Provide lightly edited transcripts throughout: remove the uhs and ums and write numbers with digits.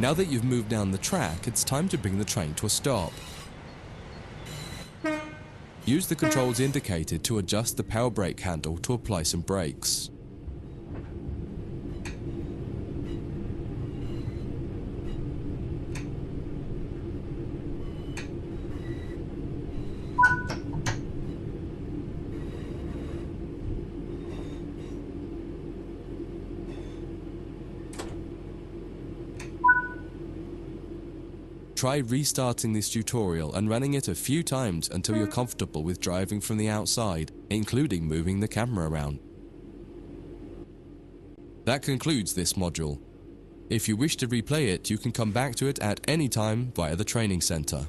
Now that you've moved down the track, it's time to bring the train to a stop. Use the controls indicated to adjust the power brake handle to apply some brakes. Try restarting this tutorial and running it a few times until you're comfortable with driving from the outside, including moving the camera around. That concludes this module. If you wish to replay it, you can come back to it at any time via the training center.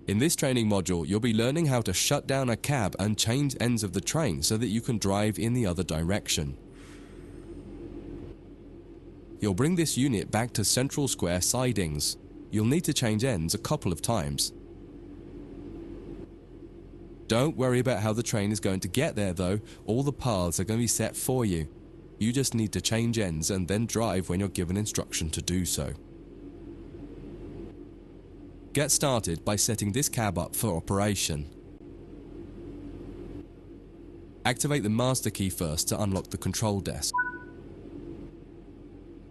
In this training module, you'll be learning how to shut down a cab and change ends of the train so that you can drive in the other direction. You'll bring this unit back to central square sidings. You'll need to change ends a couple of times. Don't worry about how the train is going to get there though, all the paths are going to be set for you. You just need to change ends and then drive when you're given instruction to do so. Get started by setting this cab up for operation. Activate the master key first to unlock the control desk.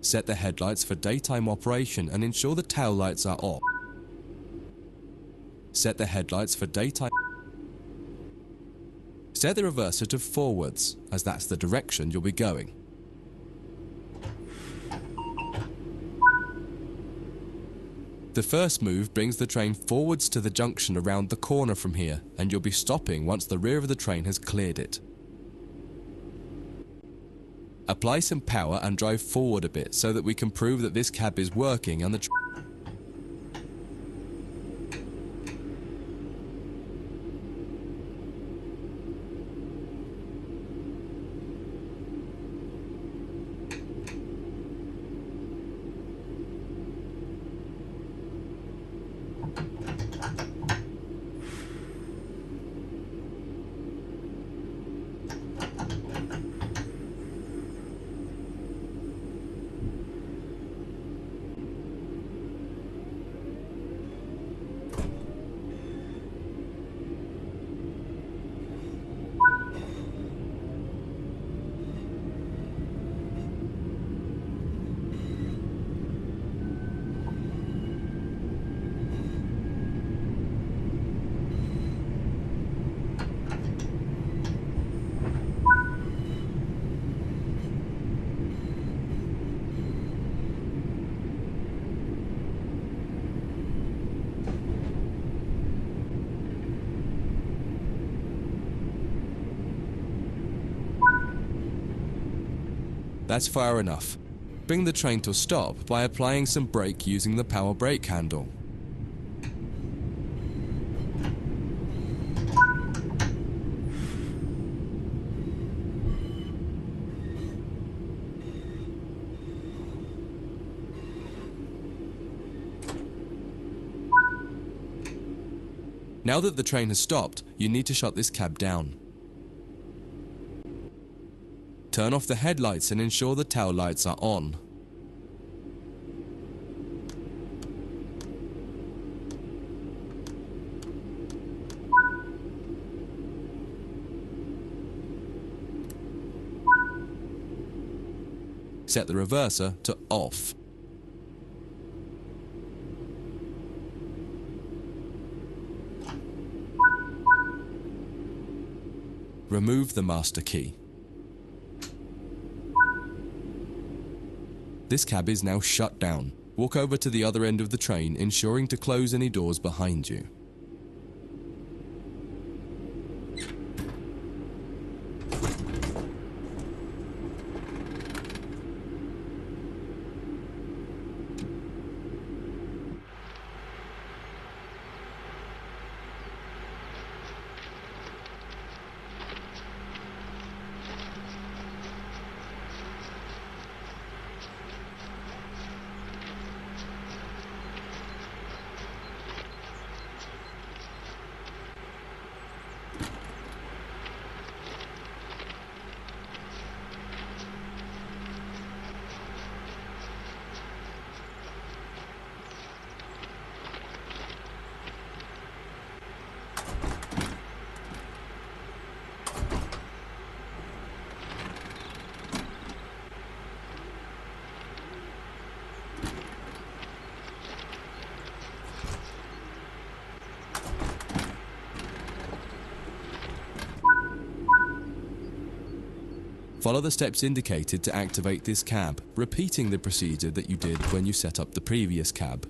Set the headlights for daytime operation and ensure the tail lights are off. Set the headlights for daytime. Set the reverser to forwards, as that's the direction you'll be going. The first move brings the train forwards to the junction around the corner from here, and you'll be stopping once the rear of the train has cleared it. Apply some power and drive forward a bit so that we can prove that this cab is working and the That's far enough. Bring the train to a stop by applying some brake using the power brake handle. Now that the train has stopped, you need to shut this cab down. Turn off the headlights and ensure the tail lights are on. Set the reverser to off. Remove the master key. This cab is now shut down. Walk over to the other end of the train, ensuring to close any doors behind you. Follow the steps indicated to activate this cab, repeating the procedure that you did when you set up the previous cab.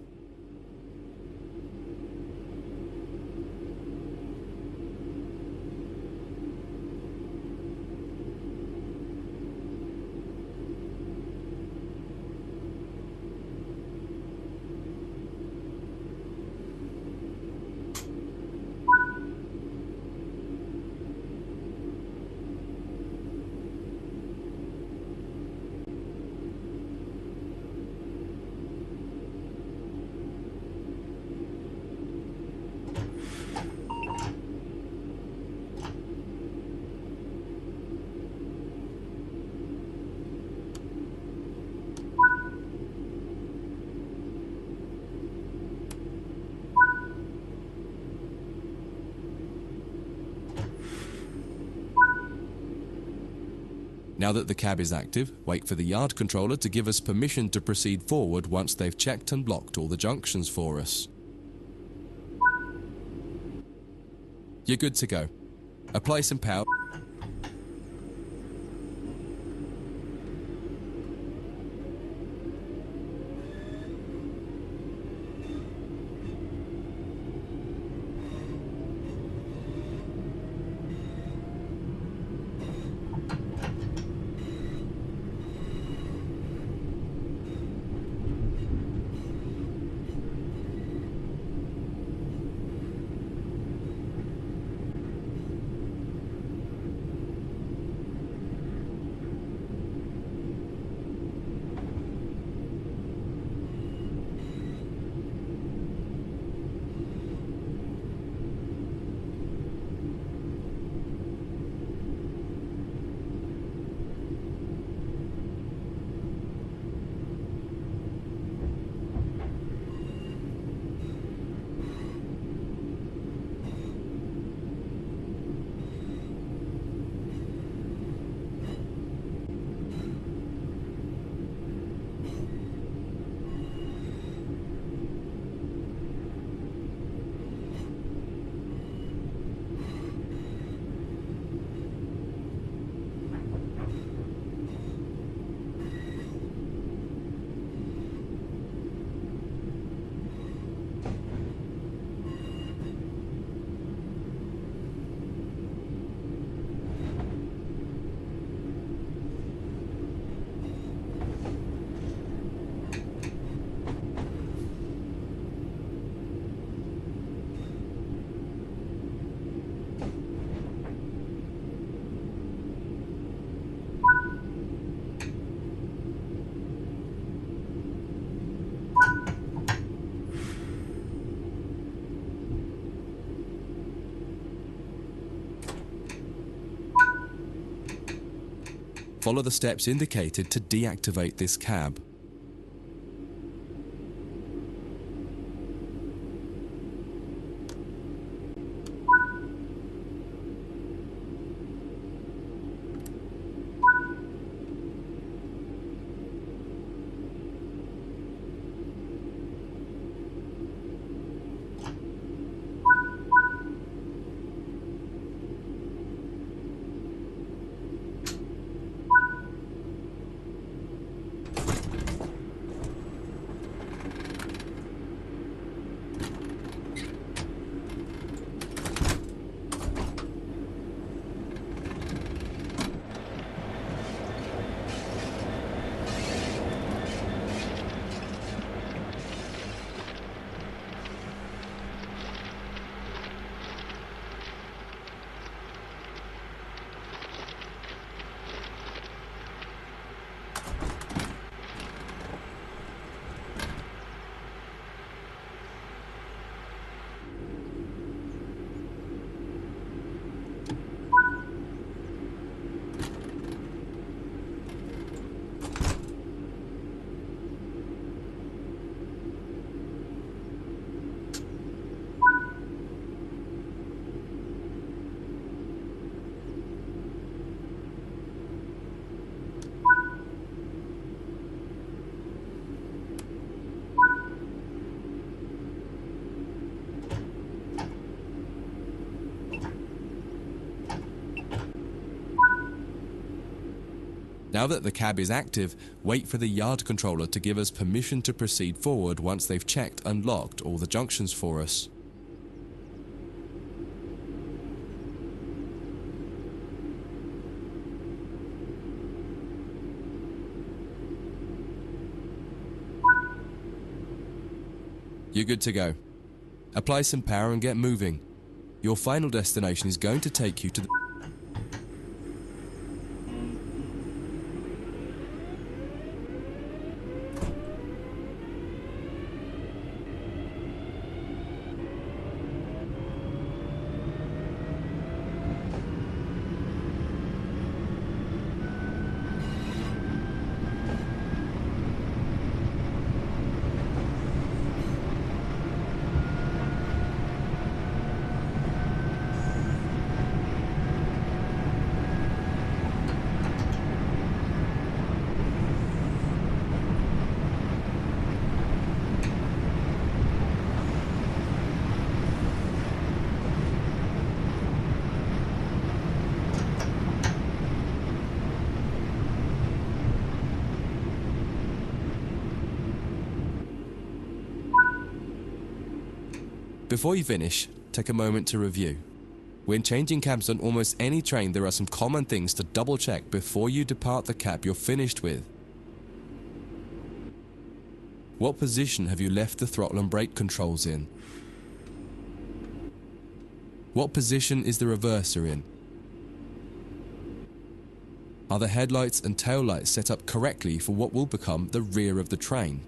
Now that the cab is active, wait for the yard controller to give us permission to proceed forward once they've checked and blocked all the junctions for us. You're good to go. Apply some power. Follow the steps indicated to deactivate this cab. Now that the cab is active, wait for the yard controller to give us permission to proceed forward once they've checked and locked all the junctions for us. You're good to go. Apply some power and get moving. Your final destination is going to take you to the... Before you finish, take a moment to review. When changing cabs on almost any train, there are some common things to double check before you depart the cab you're finished with. What position have you left the throttle and brake controls in? What position is the reverser in? Are the headlights and taillights set up correctly for what will become the rear of the train?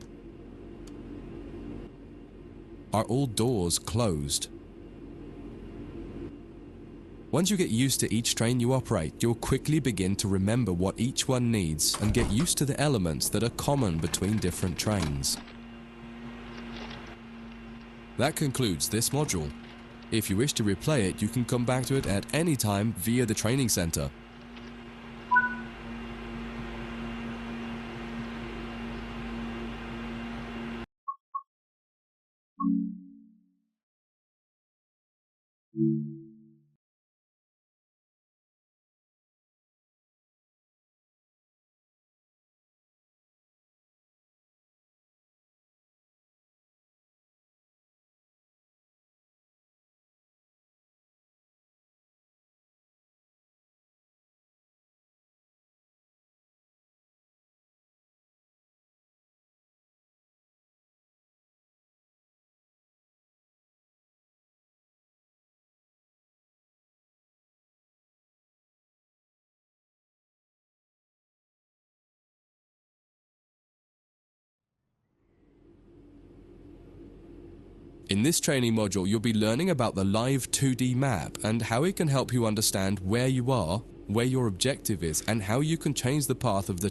Are all doors closed? Once you get used to each train you operate, you'll quickly begin to remember what each one needs and get used to the elements that are common between different trains. That concludes this module. If you wish to replay it, you can come back to it at any time via the training center. In this training module, you'll be learning about the live 2D map and how it can help you understand where you are, where your objective is, and how you can change the path of the